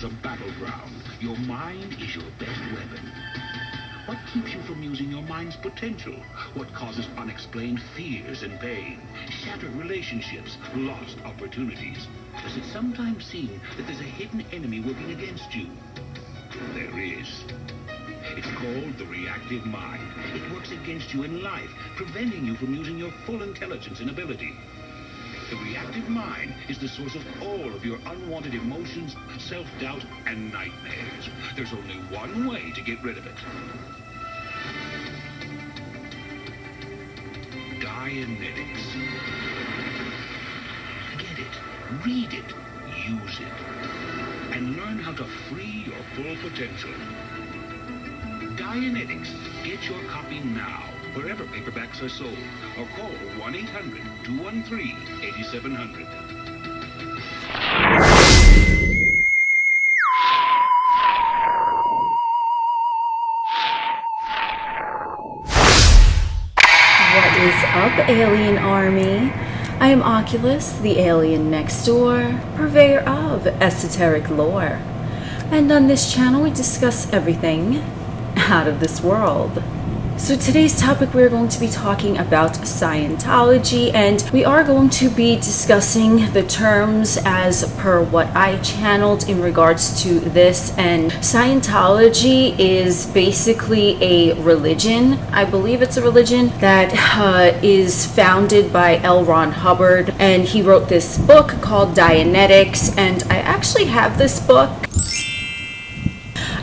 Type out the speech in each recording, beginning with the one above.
a battleground. Your mind is your best weapon. What keeps you from using your mind's potential? What causes unexplained fears and pain? Shattered relationships, lost opportunities? Does it sometimes seem that there's a hidden enemy working against you? There is. It's called the reactive mind. It works against you in life, preventing you from using your full intelligence and ability. The reactive mind is the source of all of your unwanted emotions, self-doubt, and nightmares. There's only one way to get rid of it. Dianetics. Get it, read it, use it, and learn how to free your full potential. Dianetics. Get your copy now, wherever paperbacks are sold, or call 1-800-213-8700. What is up, Alien Army? I am Oculus, the alien next door, purveyor of esoteric lore. And on this channel we discuss everything out of this world. So today's topic, we're going to be talking about Scientology, and we are going to be discussing the terms as per what I channeled in regards to this. And Scientology is basically a religion. I believe it's a religion that is founded by L. Ron Hubbard, and he wrote this book called Dianetics, and I actually have this book.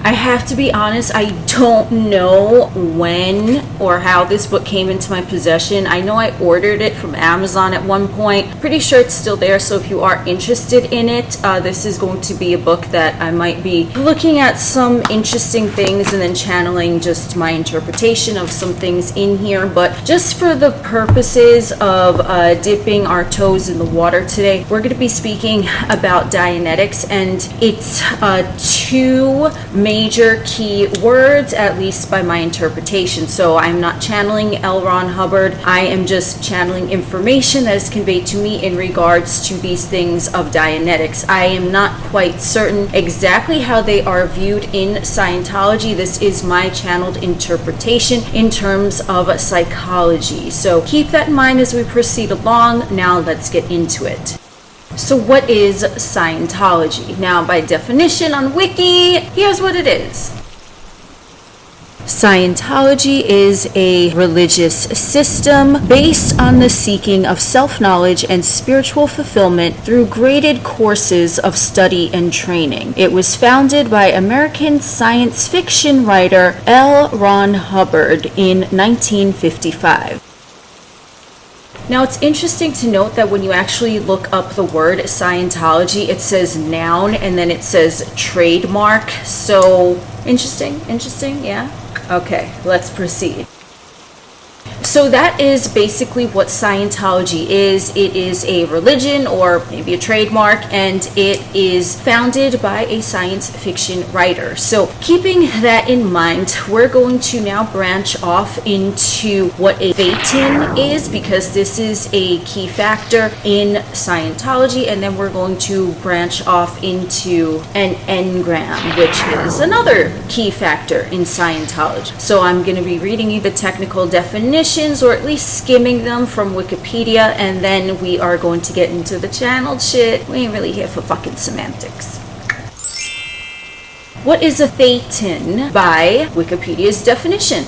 I have to be honest, I don't know when or how this book came into my possession. I know I ordered it from Amazon at one point. Pretty sure it's still there, so if you are interested in it, this is going to be a book that I might be looking at some interesting things and then channeling just my interpretation of some things in here. But just for the purposes of dipping our toes in the water today, we're going to be speaking about Dianetics, and it's two major key words, at least by my interpretation. So I'm not channeling L. Ron Hubbard. I am just channeling information that is conveyed to me in regards to these things of Dianetics. I am not quite certain exactly how they are viewed in Scientology. This is my channeled interpretation in terms of psychology. So keep that in mind as we proceed along. Now let's get into it. So what is Scientology? Now, by definition on Wiki, here's what it is. Scientology is a religious system based on the seeking of self-knowledge and spiritual fulfillment through graded courses of study and training. It was founded by American science fiction writer L. Ron Hubbard in 1955. Now, it's interesting to note that when you actually look up the word Scientology, it says noun and then it says trademark. So, interesting, yeah? Okay, let's proceed. So that is basically what Scientology is. It is a religion, or maybe a trademark, and it is founded by a science fiction writer. So keeping that in mind, we're going to now branch off into what a Thetan is, because this is a key factor in Scientology, and then we're going to branch off into an Engram, which is another key factor in Scientology. So I'm going to be reading you the technical definition, or at least skimming them from Wikipedia, and then we are going to get into the channeled shit. We ain't really here for fucking semantics. What is a Thetan by Wikipedia's definition?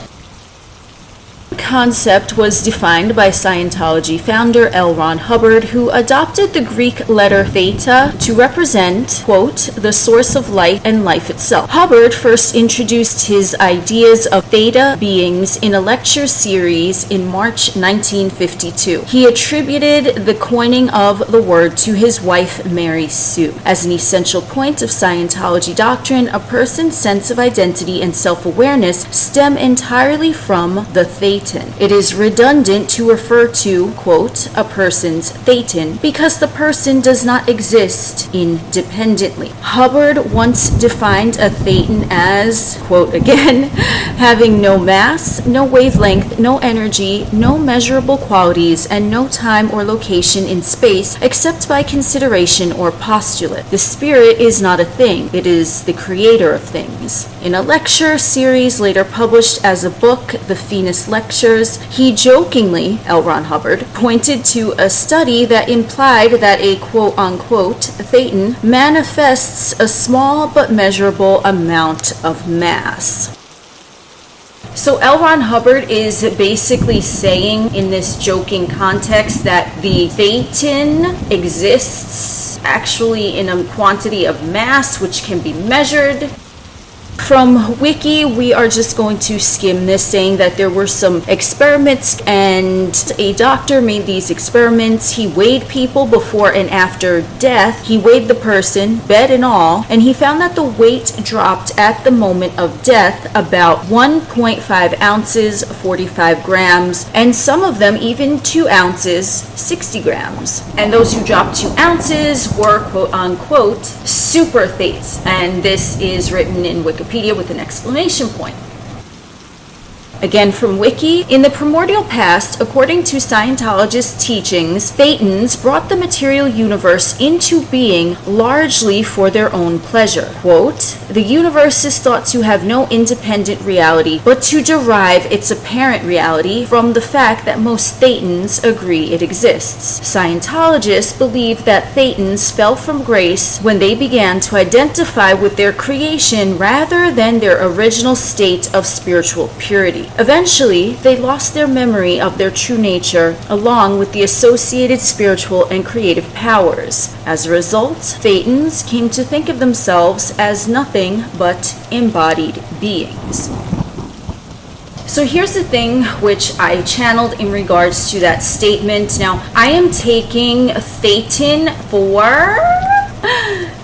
Concept was defined by Scientology founder L. Ron Hubbard, who adopted the Greek letter theta to represent, quote, the source of life and life itself. Hubbard first introduced his ideas of theta beings in a lecture series in March 1952. He attributed the coining of the word to his wife, Mary Sue. As an essential point of Scientology doctrine, a person's sense of identity and self-awareness stem entirely from the theta Thetan. It is redundant to refer to, quote, a person's Thetan because the person does not exist independently. Hubbard once defined a Thetan as, quote again, having no mass, no wavelength, no energy, no measurable qualities, and no time or location in space except by consideration or postulate. The spirit is not a thing, it is the creator of things. In a lecture series later published as a book, The Venus Lectures, he jokingly, L. Ron Hubbard, pointed to a study that implied that a quote-unquote Thetan manifests a small but measurable amount of mass. So L. Ron Hubbard is basically saying in this joking context that the Thetan exists actually in a quantity of mass which can be measured. From Wiki, we are just going to skim this, saying that there were some experiments and a doctor made these experiments. He weighed people before and after death. He weighed the person, bed and all, and he found that the weight dropped at the moment of death about 1.5 ounces, 45 grams, and some of them even 2 ounces, 60 grams. And those who dropped 2 ounces were quote-unquote super Thetas, and this is written in Wikipedia with an exclamation point. Again from Wiki, in the primordial past, according to Scientologist teachings, Thetans brought the material universe into being largely for their own pleasure. Quote, the universe is thought to have no independent reality, but to derive its apparent reality from the fact that most Thetans agree it exists. Scientologists believe that Thetans fell from grace when they began to identify with their creation rather than their original state of spiritual purity. Eventually, they lost their memory of their true nature, along with the associated spiritual and creative powers. As a result, Thetans came to think of themselves as nothing but embodied beings. So here's the thing which I channeled in regards to that statement. Now, I am taking Thetan for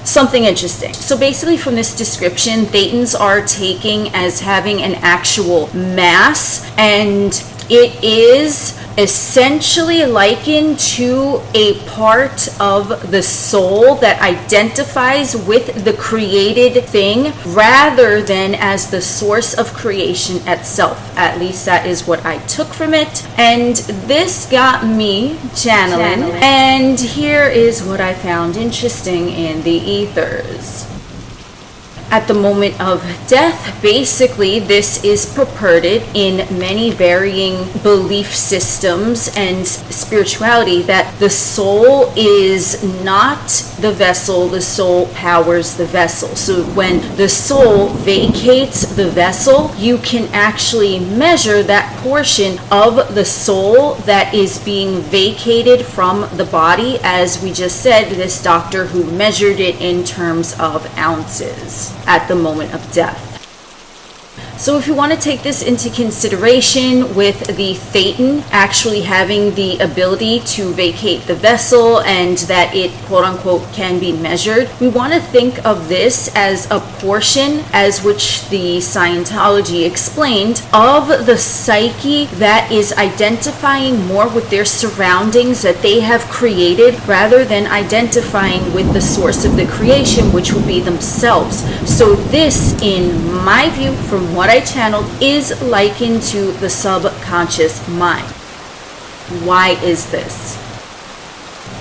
something interesting. So basically from this description, Thetans are taking as having an actual mass, and it is essentially likened to a part of the soul that identifies with the created thing rather than as the source of creation itself. At least that is what I took from it. And this got me channeling. And here is what I found interesting in the ethers. At the moment of death, basically, this is purported in many varying belief systems and spirituality that the soul is not the vessel, the soul powers the vessel. So when the soul vacates the vessel, you can actually measure that portion of the soul that is being vacated from the body. As we just said, this doctor who measured it in terms of ounces at the moment of death. So if you want to take this into consideration with the Thetan actually having the ability to vacate the vessel and that it quote-unquote can be measured, we want to think of this as a portion, as which the Scientology explained, of the psyche that is identifying more with their surroundings that they have created rather than identifying with the source of the creation, which would be themselves. So this, in my view, from what I channeled, is likened to the subconscious mind. Why is this?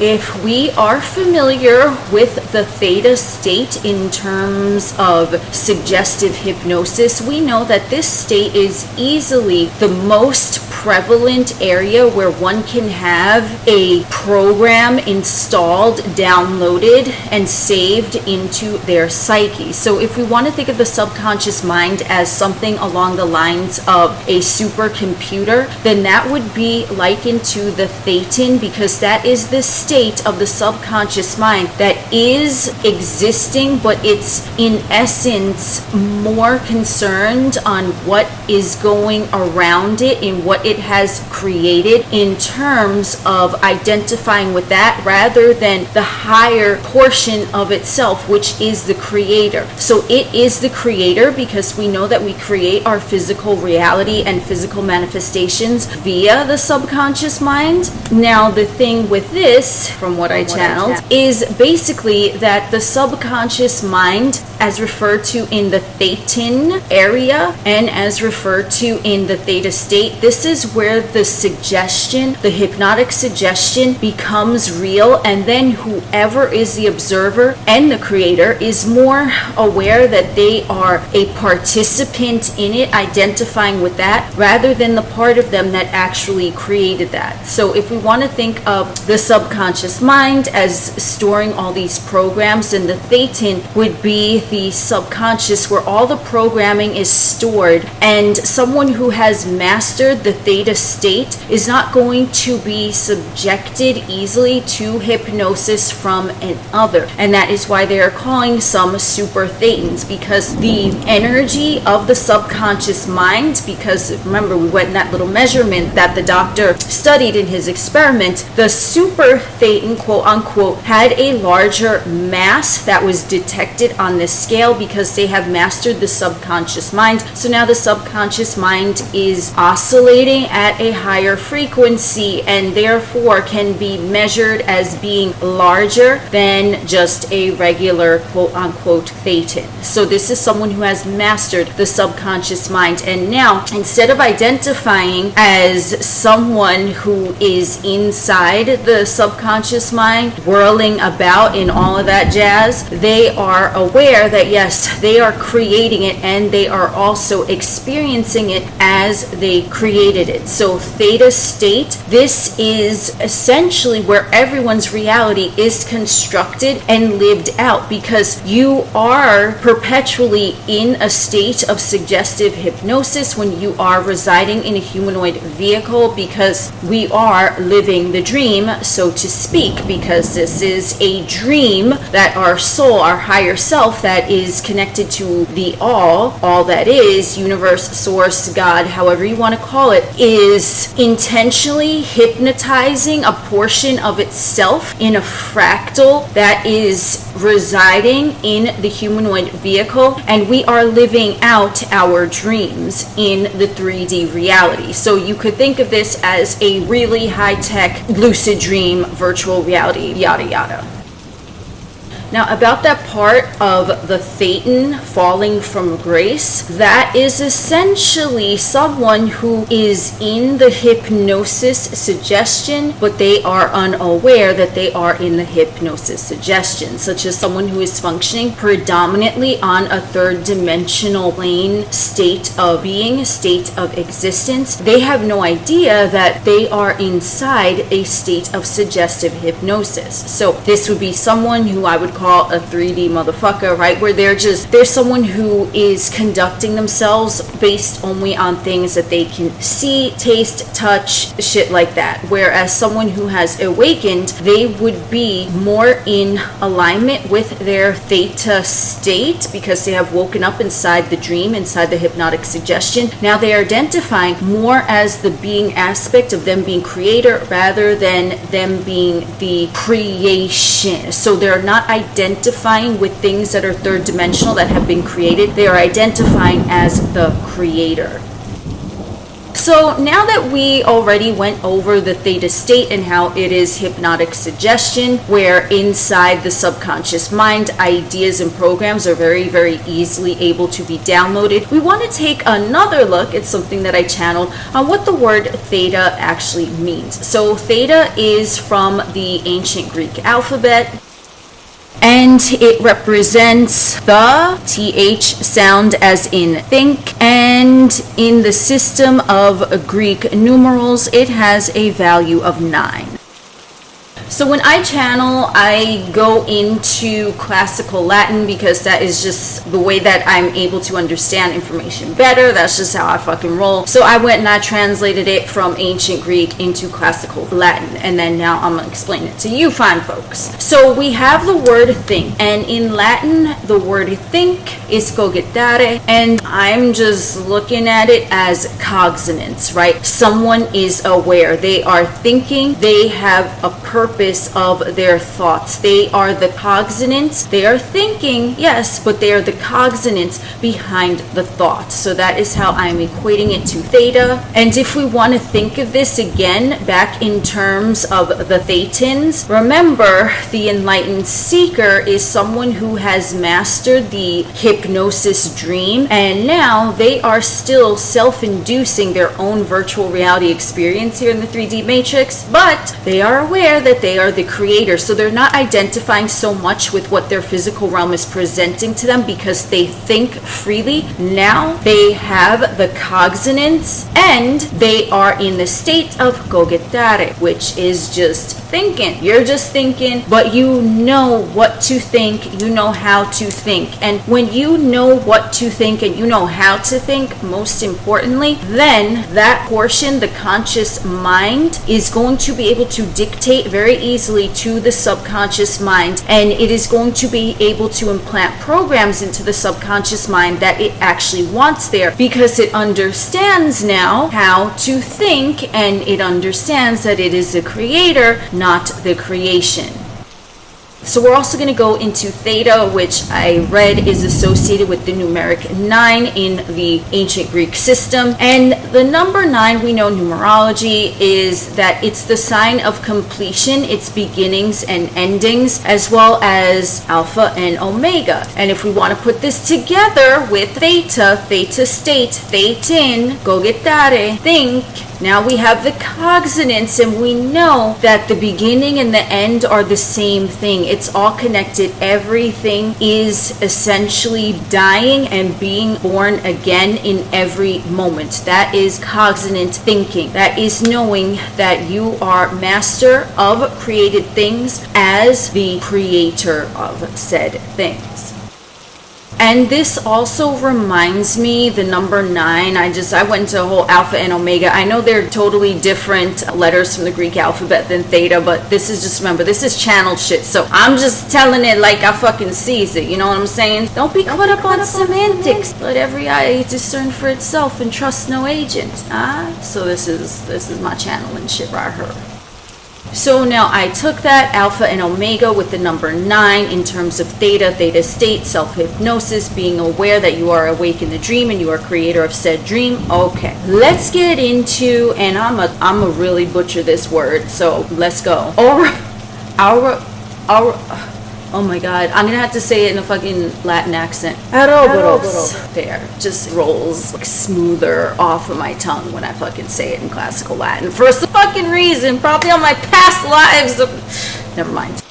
If we are familiar with the Theta State in terms of suggestive hypnosis, we know that this state is easily the most prevalent area where one can have a program installed, downloaded, and saved into their psyche. So if we want to think of the subconscious mind as something along the lines of a supercomputer, then that would be likened to the Thetan, because that is the state of the subconscious mind that is existing, but it's in essence more concerned on what is going around it and what it has created in terms of identifying with that rather than the higher portion of itself, which is the creator. So it is the creator because we know that we create our physical reality and physical manifestations via the subconscious mind. Now the thing with this, from what I channeled, is basically that the subconscious mind, as referred to in the Thetan area and as referred to in the Theta State, this is where the suggestion, the hypnotic suggestion, becomes real, and then whoever is the observer and the creator is more aware that they are a participant in it, identifying with that rather than the part of them that actually created that. So if we want to think of the subconscious mind as storing all these programs, then the Thetan would be the subconscious where all the programming is stored, and someone who has mastered the Theta State is not going to be subjected easily to hypnosis from another, and that is why they are calling some super Thetans, because the energy of the subconscious mind, because remember we went in that little measurement that the doctor studied in his experiment, the super Thetan, quote unquote, had a larger mass that was detected on this scale because they have mastered the subconscious mind. So now the subconscious mind is oscillating at a higher frequency and therefore can be measured as being larger than just a regular quote unquote Thetan. So this is someone who has mastered the subconscious mind, and now instead of identifying as someone who is inside the subconscious mind whirling about in all of that jazz, they are aware that yes, they are creating it and they are also experiencing it as they created it. So Theta State, this is essentially where everyone's reality is constructed and lived out, because you are perpetually in a state of suggestive hypnosis when you are residing in a humanoid vehicle, because we are living the dream, so to speak, because this is a dream that our soul, our higher self that is connected to the all that is, universe, source, God, however you want to call it, is intentionally hypnotizing a portion of itself in a fractal that is residing in the humanoid vehicle, and we are living out our dreams in the 3D reality. So you could think of this as a really high-tech lucid dream, virtual reality, yada yada. Now about that part of the Thetan falling from grace, that is essentially someone who is in the hypnosis suggestion, but they are unaware that they are in the hypnosis suggestion, such as someone who is functioning predominantly on a third dimensional plane state of being, state of existence. They have no idea that they are inside a state of suggestive hypnosis. So this would be someone who I would call a 3D motherfucker, right? Where there's someone who is conducting themselves based only on things that they can see, taste, touch, shit like that. Whereas someone who has awakened, they would be more in alignment with their Theta State because they have woken up inside the dream, inside the hypnotic suggestion. Now they are identifying more as the being aspect of them being creator rather than them being the creation. So they're not identifying with things that are third dimensional that have been created. They are identifying as the creator. So now that we already went over the Theta State and how it is hypnotic suggestion, where inside the subconscious mind, ideas and programs are very, very easily able to be downloaded, we want to take another look at something that I channeled on what the word theta actually means. So theta is from the ancient Greek alphabet, and it represents the TH sound as in think, and in the system of Greek numerals it has a value of 9. So when I channel, I go into classical Latin because that is just the way that I'm able to understand information better. That's just how I fucking roll. So I went and I translated it from ancient Greek into classical Latin, and then now I'm gonna explain it to you fine folks. So we have the word think, and in Latin the word think is cogitare, and I'm just looking at it as cognizance, right? Someone is aware, they are thinking, they have a purpose of their thoughts. They are the cognizants. They are thinking, yes, but they are the cognizants behind the thoughts. So that is how I'm equating it to theta. And if we want to think of this again back in terms of the Thetans, remember the enlightened seeker is someone who has mastered the hypnosis dream, and now they are still self-inducing their own virtual reality experience here in the 3D matrix, but they are aware that they are the creator, so they're not identifying so much with what their physical realm is presenting to them because they think freely. Now they have the cognizance and they are in the state of cogitare, which is just thinking. You're just thinking, but you know what to think, you know how to think. And when you know what to think and you know how to think, most importantly, then that portion, the conscious mind, is going to be able to dictate very easily to the subconscious mind, and it is going to be able to implant programs into the subconscious mind that it actually wants there because it understands now how to think, and it understands that it is the creator, not the creation. So we're also going to go into theta, which I read is associated with the numeric 9 in the ancient Greek system. And the number 9, we know numerology is that it's the sign of completion, its beginnings and endings, as well as alpha and omega. And if we want to put this together with theta, theta state, thetan, cogitare, think, now we have the cognizance, and we know that the beginning and the end are the same thing. It's all connected. Everything is essentially dying and being born again in every moment. That is cognizant thinking. That is knowing that you are master of created things as the creator of said things. And this also reminds me, the number 9, I went into a whole alpha and omega. I know they're totally different letters from the Greek alphabet than theta, but this is just, remember, this is channeled shit. So I'm just telling it like I fucking sees it, you know what I'm saying? Don't be caught up on semantics. Let every eye discern for itself and trust no agent. So this is my channeling shit right here. So now I took that alpha and omega with the number 9 in terms of theta, theta state, self-hypnosis, being aware that you are awake in the dream and you are creator of said dream. Okay, let's get into, and I'm a really butcher this word, so let's go. Oh my god, I'm gonna have to say it in a fucking Latin accent. Ouroboros. There, just rolls like smoother off of my tongue when I fucking say it in classical Latin. For some fucking reason, probably on my past lives. Never mind.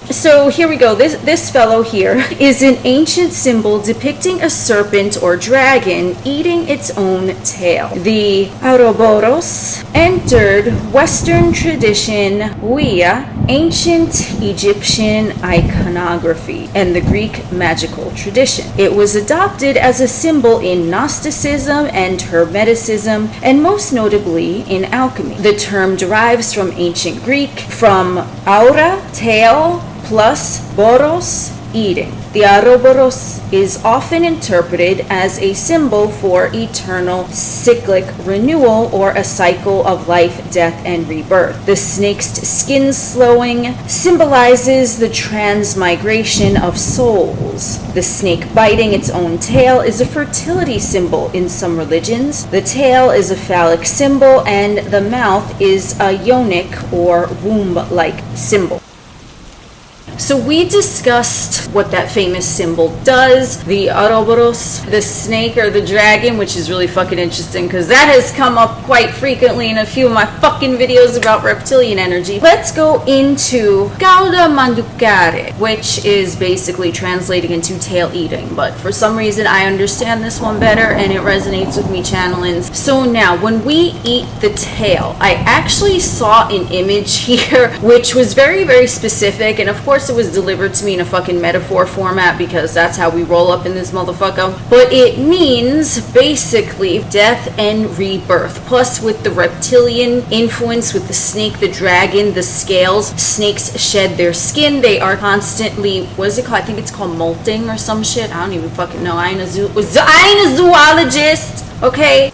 So here we go. This fellow here is an ancient symbol depicting a serpent or dragon eating its own tail. The Ouroboros entered Western tradition via ancient Egyptian iconography and the Greek magical tradition. It was adopted as a symbol in Gnosticism and Hermeticism, and most notably in alchemy. The term derives from ancient Greek, from aura, tail, plus boros, eating. The Ouroboros is often interpreted as a symbol for eternal cyclic renewal or a cycle of life, death, and rebirth. The snake's skin slowing symbolizes the transmigration of souls. The snake biting its own tail is a fertility symbol in some religions. The tail is a phallic symbol, and the mouth is a yonic or womb-like symbol. So we discussed what that famous symbol does. The Ouroboros, the snake or the dragon, which is really fucking interesting because that has come up quite frequently in a few of my fucking videos about reptilian energy. Let's go into Cauda Manducare, which is basically translating into tail eating, but for some reason I understand this one better and it resonates with me channelings. So now when we eat the tail, I actually saw an image here which was very, very specific, and of course it was delivered to me in a fucking metaphor format because that's how we roll up in this motherfucker. But it means basically death and rebirth, plus with the reptilian influence with the snake, the dragon, the scales. Snakes shed their skin. They are constantly, what is it called? I think it's called molting or some shit. I don't even fucking know. I ain't a zoologist, okay?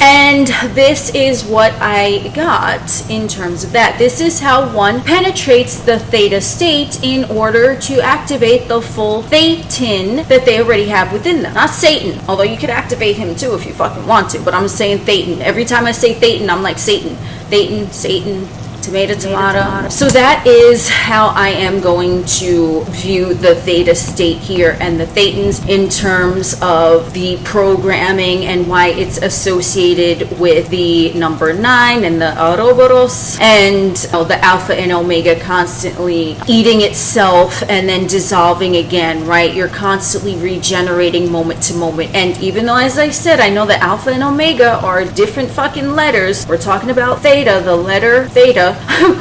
And this is what I got in terms of that. This is how one penetrates the Theta State in order to activate the full Thetan that they already have within them. Not Satan, although you could activate him too if you fucking want to, but I'm saying Thetan. Every time I say Thetan, I'm like Satan. Thetan, Satan, tomato. So that is how I am going to view the Theta State here and the Thetans in terms of the programming and why it's associated with the number 9 and the Ouroboros and the Alpha and Omega constantly eating itself and then dissolving again, right? You're constantly regenerating moment to moment. And even though, as I said, I know the Alpha and Omega are different fucking letters, we're talking about Theta, the letter Theta.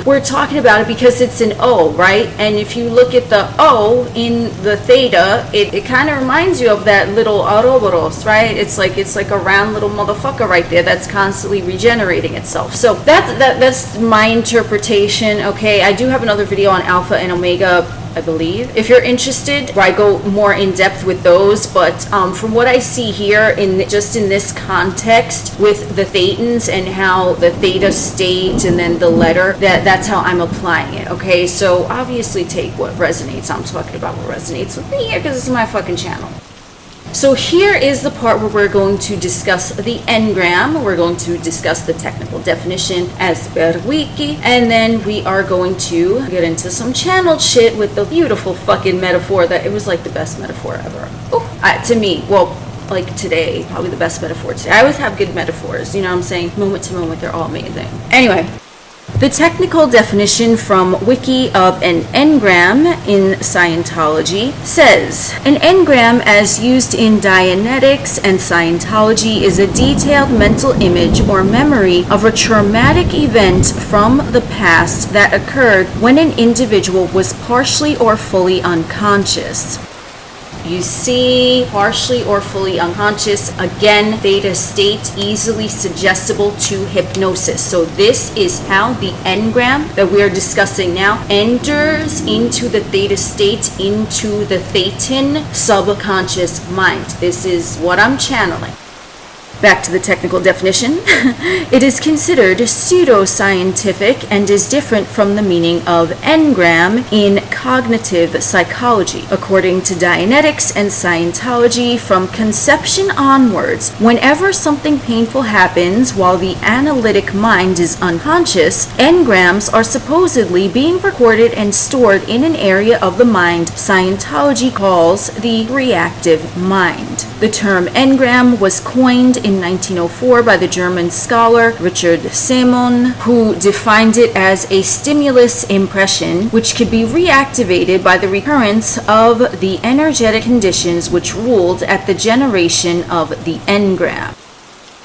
We're talking about it because it's an O, right? And if you look at the O in the Theta, it kind of reminds you of that little Ouroboros, right? It's like a round little motherfucker right there that's constantly regenerating itself. So that's my interpretation. Okay, I do have another video on Alpha and Omega, I believe, if you're interested, where I go more in depth with those. But from what I see here in this context with the Thetans and how the Theta State and then the letter, that's how I'm applying it. Okay, so obviously take what resonates. I'm talking about what resonates with me here because this is my fucking channel. So here is the part where we're going to discuss the engram. We're going to discuss the technical definition as per wiki, and then we are going to get into some channeled shit with the beautiful fucking metaphor that it was like the best metaphor ever. To me, well, like today, probably the best metaphor today. I always have good metaphors, you know what I'm saying? Moment to moment, they're all amazing. Anyway. The technical definition from Wiki of an engram in Scientology says, an engram as used in Dianetics and Scientology is a detailed mental image or memory of a traumatic event from the past that occurred when an individual was partially or fully unconscious. You see, partially or fully unconscious. Again, Theta State, easily suggestible to hypnosis. So this is how the engram that we are discussing now enters into the Theta State, into the Thetan subconscious mind. This is what I'm channeling. Back to the technical definition. It is considered pseudoscientific and is different from the meaning of engram in cognitive psychology. According to Dianetics and Scientology, from conception onwards, whenever something painful happens while the analytic mind is unconscious, engrams are supposedly being recorded and stored in an area of the mind Scientology calls the reactive mind. The term engram was coined in 1904 by the German scholar Richard Semon, who defined it as a stimulus impression which could be reactivated by the recurrence of the energetic conditions which ruled at the generation of the engram.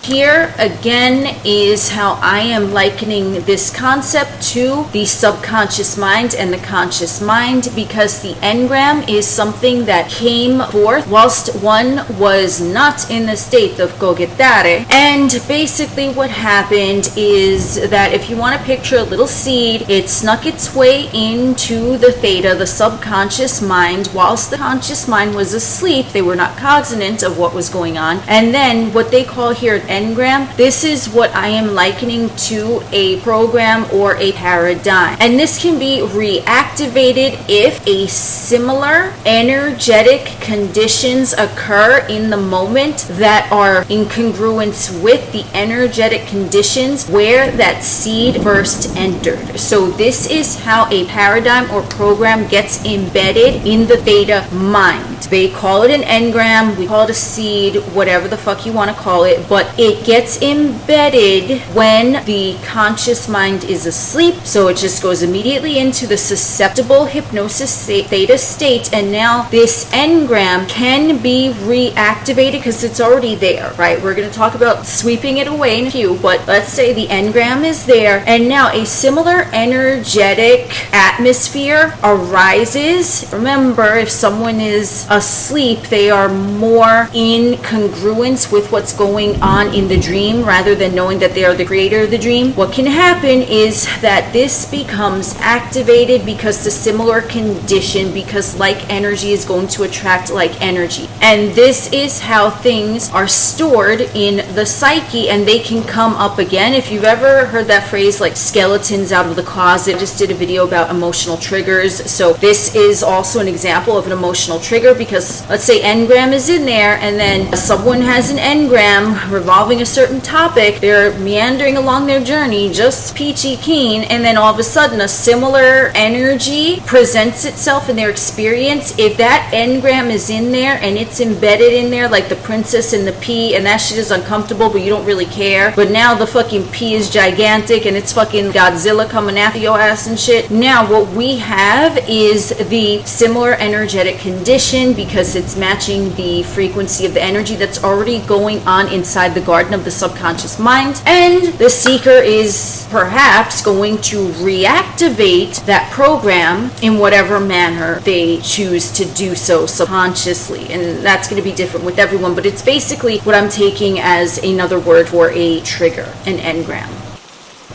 Here again is how I am likening this concept to the subconscious mind and the conscious mind, because the engram is something that came forth whilst one was not in the state of cogitare. And basically what happened is that if you want to picture a little seed, it snuck its way into the theta, the subconscious mind, whilst the conscious mind was asleep. They were not cognizant of what was going on. And then what they call here engram, this is what I am likening to a program or a paradigm. And this can be reactivated if a similar energetic conditions occur in the moment that are in congruence with the energetic conditions where that seed first entered. So this is how a paradigm or program gets embedded in the theta mind. They call it an engram, we call it a seed, whatever the fuck you want to call it, but it gets embedded when the conscious mind is asleep. So it just goes immediately into the susceptible hypnosis theta state, and now this engram can be reactivated because it's already there, right? We're going to talk about sweeping it away in a few, but let's say the engram is there, and now a similar energetic atmosphere arises. Remember, if someone is asleep, they are more in congruence with what's going on in the dream rather than knowing that they are the creator of the dream. What can happen is that this becomes activated because the similar condition, because like energy is going to attract like energy. And this is how things are stored in the psyche, and they can come up again. If you've ever heard that phrase like skeletons out of the closet, I just did a video about emotional triggers. So this is also an example of an emotional trigger, because let's say engram is in there and then someone has an engram revolving a certain topic, they're meandering along their journey just peachy keen, and then all of a sudden a similar energy presents itself in their experience. If that engram is in there and it's embedded in there like the princess and the pea, and that shit is uncomfortable but you don't really care, but now the fucking pea is gigantic and it's fucking Godzilla coming after your ass and shit, now what we have is the similar energetic condition because it's matching the frequency of the energy that's already going on inside the garden of the subconscious mind, and the seeker is perhaps going to reactivate that program in whatever manner they choose to do so subconsciously. And that's going to be different with everyone, but it's basically what I'm taking as another word for a trigger, an engram.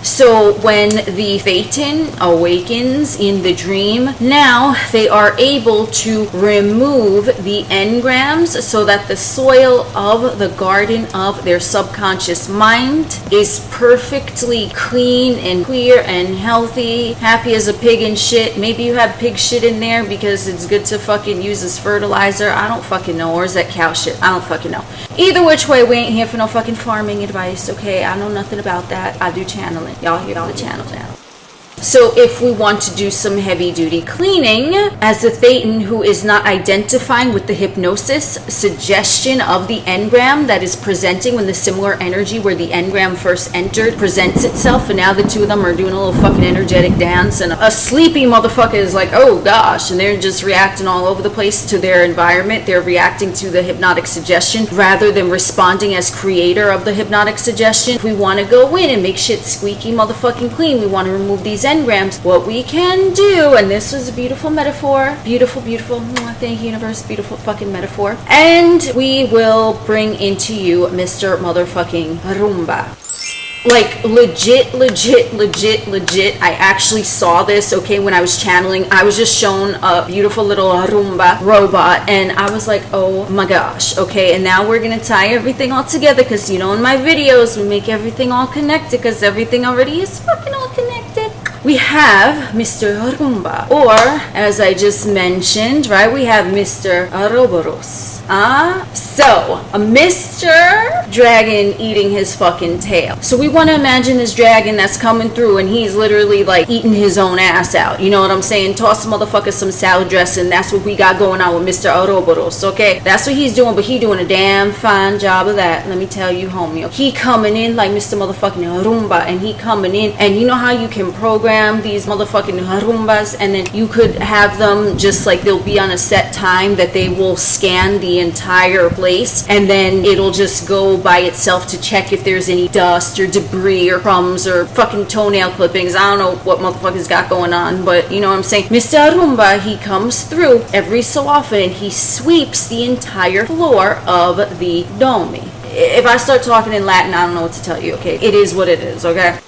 So when the Thetan awakens in the dream, now they are able to remove the engrams so that the soil of the garden of their subconscious mind is perfectly clean and clear and healthy, happy as a pig and shit. Maybe you have pig shit in there because it's good to fucking use as fertilizer. I don't fucking know. Or is that cow shit? I don't fucking know. Either which way, we ain't here for no fucking farming advice, okay? I know nothing about that. I do channeling. Y'all hear all the channels now. So if we want to do some heavy duty cleaning, as a Thetan who is not identifying with the hypnosis suggestion of the engram that is presenting when the similar energy where the engram first entered presents itself, and now the two of them are doing a little fucking energetic dance, and a sleepy motherfucker is like, oh gosh, and they're just reacting all over the place to their environment. They're reacting to the hypnotic suggestion rather than responding as creator of the hypnotic suggestion. If we want to go in and make shit squeaky motherfucking clean, we want to remove these engrams, what we can do, and this was a beautiful metaphor, beautiful, thank you universe, beautiful fucking metaphor, and we will bring into you Mr. motherfucking Roomba. Like legit, I actually saw this, okay, when I was channeling. I was just shown a beautiful little Roomba robot, and I was like, oh my gosh, okay, and now we're gonna tie everything all together, because you know in my videos we make everything all connected, because everything already is fucking all connected. We have Mr. Roomba, or as I just mentioned, right, we have Mr. Ouroboros. So a Mr. Dragon eating his fucking tail. So we want to imagine this dragon that's coming through and he's literally like eating his own ass out. You know what I'm saying? Toss the motherfucker some salad dressing. That's what we got going on with Mr. Ouroboros, okay? That's what he's doing, but he doing a damn fine job of that. Let me tell you, homie. He coming in like Mr. motherfucking Roomba, and he coming in, and you know how you can program these motherfucking Roombas, and then you could have them just like they'll be on a set time that they will scan the entire place, and then it'll just go by itself to check if there's any dust or debris or crumbs or fucking toenail clippings. I don't know what motherfuckers got going on, but you know what I'm saying. Mr. Roomba, he comes through every so often and he sweeps the entire floor of the dome. If I start talking in Latin, I don't know what to tell you, okay? It is what it is, okay?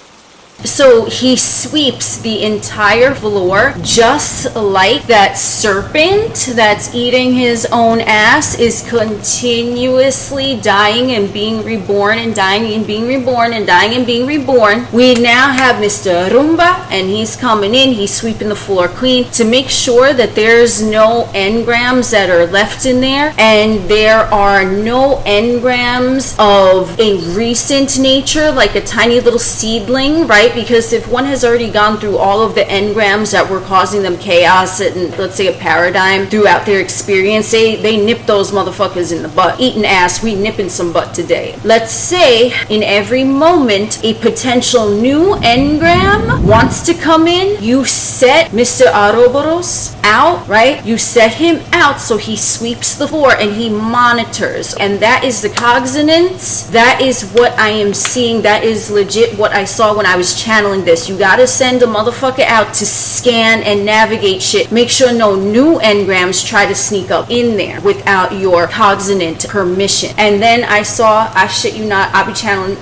So he sweeps the entire floor, just like that serpent that's eating his own ass is continuously dying and being reborn and dying and being reborn and dying and being reborn. We now have Mr. Rumba, and he's coming in, he's sweeping the floor clean to make sure that there's no engrams that are left in there, and there are no engrams of a recent nature, like a tiny little seedling, right? Because if one has already gone through all of the engrams that were causing them chaos and, let's say, a paradigm throughout their experience, they nip those motherfuckers in the butt. Eating ass, we nipping some butt today. Let's say in every moment a potential new engram wants to come in, you set Mr. Ouroboros out, right? You set him out so he sweeps the floor and he monitors. And that is the cognizance. That is what I am seeing. That is legit what I saw when I was channeling this. You gotta send a motherfucker out to scan and navigate shit. Make sure no new engrams try to sneak up in there without your cognizant permission. And then I saw, I shit you not, I'll be channeling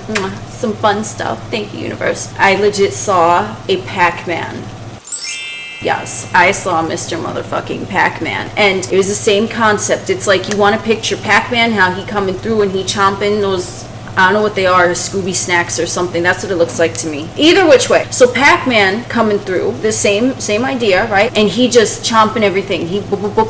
some fun stuff. Thank you, universe. I legit saw a Pac-Man. Yes, I saw Mr. Motherfucking Pac-Man. And it was the same concept. It's like you want to picture Pac-Man, how he coming through and he chomping those, I don't know what they are, Scooby snacks or something. That's what it looks like to me. Either which way. So Pac-Man coming through, the same idea, right? And he just chomping everything.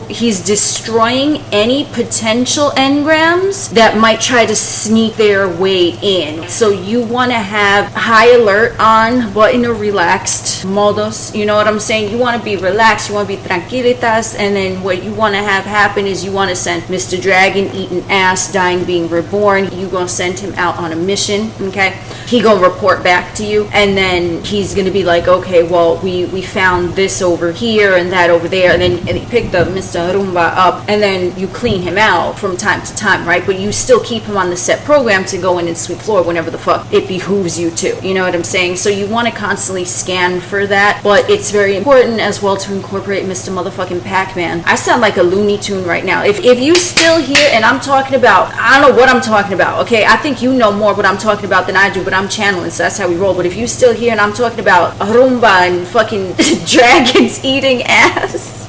He's destroying any potential engrams that might try to sneak their way in. So you want to have high alert on, but in a relaxed modus. You know what I'm saying? You want to be relaxed. You want to be tranquilitas. And then what you want to have happen is you want to send Mr. Dragon eating ass, dying, being reborn. You going to send him out on a mission, okay? He gonna report back to you, and then he's gonna be like, okay, well, we found this over here and that over there, and he picked up Mr. Rumba up, and then you clean him out from time to time, right? But you still keep him on the set program to go in and sweep floor whenever the fuck it behooves you to. You know what I'm saying? So you want to constantly scan for that, but it's very important as well to incorporate Mr. Motherfucking Pac-Man. I sound like a Looney Tune right now. If you still here and I'm talking about, I don't know what I'm talking about, okay? I think you know more what I'm talking about than I do, but I'm channeling, so that's how we roll. But if you still here and I'm talking about Rumba and fucking dragons eating ass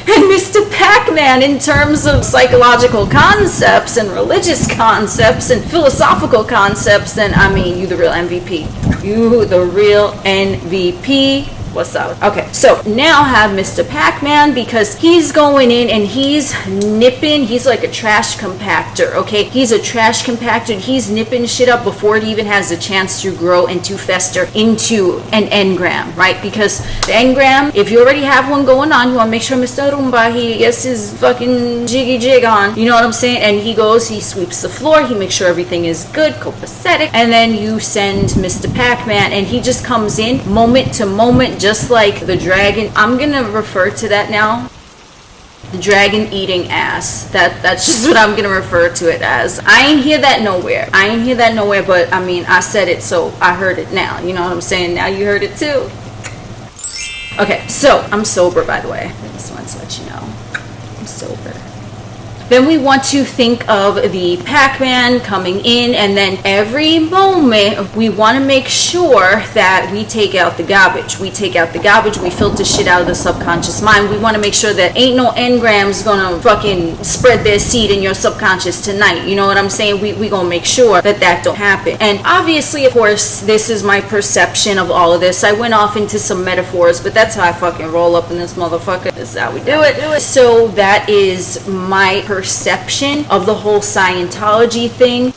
and Mr. Pac-Man in terms of psychological concepts and religious concepts and philosophical concepts, then I mean, you the real MVP. You the real MVP. What's up? Okay, so now have Mr. Pac-Man, because he's going in and he's nipping. He's like a trash compactor, okay? He's a trash compactor. He's nipping shit up before it even has a chance to grow and to fester into an engram, right? Because the engram, if you already have one going on, you want to make sure Mr. Rumba, he gets his fucking jiggy jig on. You know what I'm saying? And he goes, he sweeps the floor, he makes sure everything is good, copacetic, and then you send Mr. Pac-Man, and he just comes in moment to moment, just like the dragon. I'm gonna refer to that now, the dragon eating ass. That's just what I'm gonna refer to it as. I ain't hear that nowhere. But I mean, I said it, so I heard it now. You know what I'm saying? Now you heard it too. Okay, so I'm sober, by the way. I just wanted to let you know I'm sober. Then we want to think of the Pac-Man coming in, and then every moment we want to make sure that we take out the garbage. We filter shit out of the subconscious mind. We want to make sure that ain't no engrams gonna fucking spread their seed in your subconscious tonight. You know what I'm saying? We gonna make sure that don't happen. And obviously, of course, this is my perception of all of this. I went off into some metaphors, but that's how I fucking roll up in this motherfucker. This is how we do it. So that is my perception of the whole Scientology thing.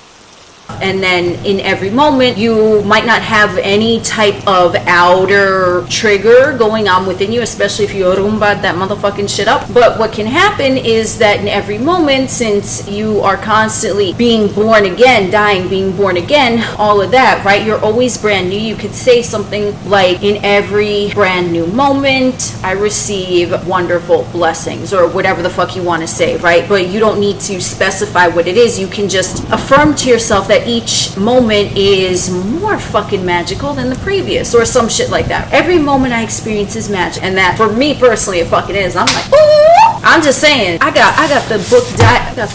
And then in every moment, you might not have any type of outer trigger going on within you, especially if you rumba that motherfucking shit up. But what can happen is that in every moment, since you are constantly being born again, dying, being born again, all of that, right? You're always brand new. You could say something like, in every brand new moment, I receive wonderful blessings, or whatever the fuck you want to say, right? But you don't need to specify what it is. You can just affirm to yourself that each moment is more fucking magical than the previous, or some shit like that. Every moment I experience is magic, and that for me personally it fucking is. I'm like, ooh, I'm just saying, I got the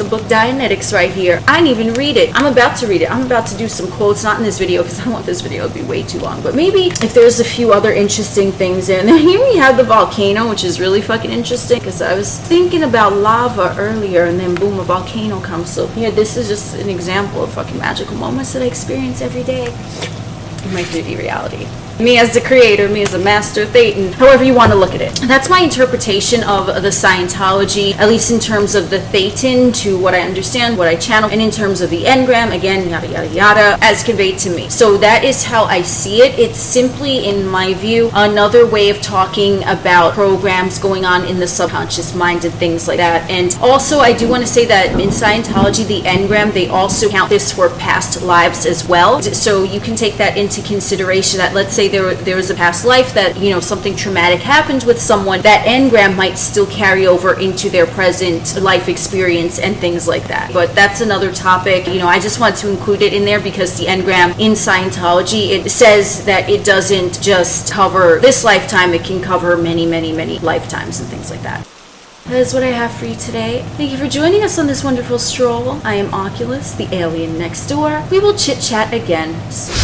book Dianetics right here. I didn't even read it. I'm about to read it. I'm about to do some quotes, not in this video because I don't want this video to be way too long, but maybe if there's a few other interesting things in there. Here we have the volcano, which is really fucking interesting because I was thinking about lava earlier and then boom, a volcano comes. So here, this is just an example of fucking magical moments that I experience every day in my 3D reality. Me as the creator, me as a master Thetan, however you want to look at it. That's my interpretation of the Scientology, at least in terms of the Thetan, to what I understand, what I channel, and in terms of the Engram, again, yada yada yada, as conveyed to me. So that is how I see it. It's simply, in my view, another way of talking about programs going on in the subconscious mind and things like that. And also, I do want to say that in Scientology, the Engram, they also count this for past lives as well. So you can take that into consideration that, let's say, there was a past life that, you know, something traumatic happened with someone, that engram might still carry over into their present life experience and things like that. But that's another topic. You know, I just want to include it in there because the engram in Scientology, it says that it doesn't just cover this lifetime, it can cover many, many, many lifetimes and things like that. That is what I have for you today. Thank you for joining us on this wonderful stroll. I am Oculus, the alien next door. We will chit-chat again soon.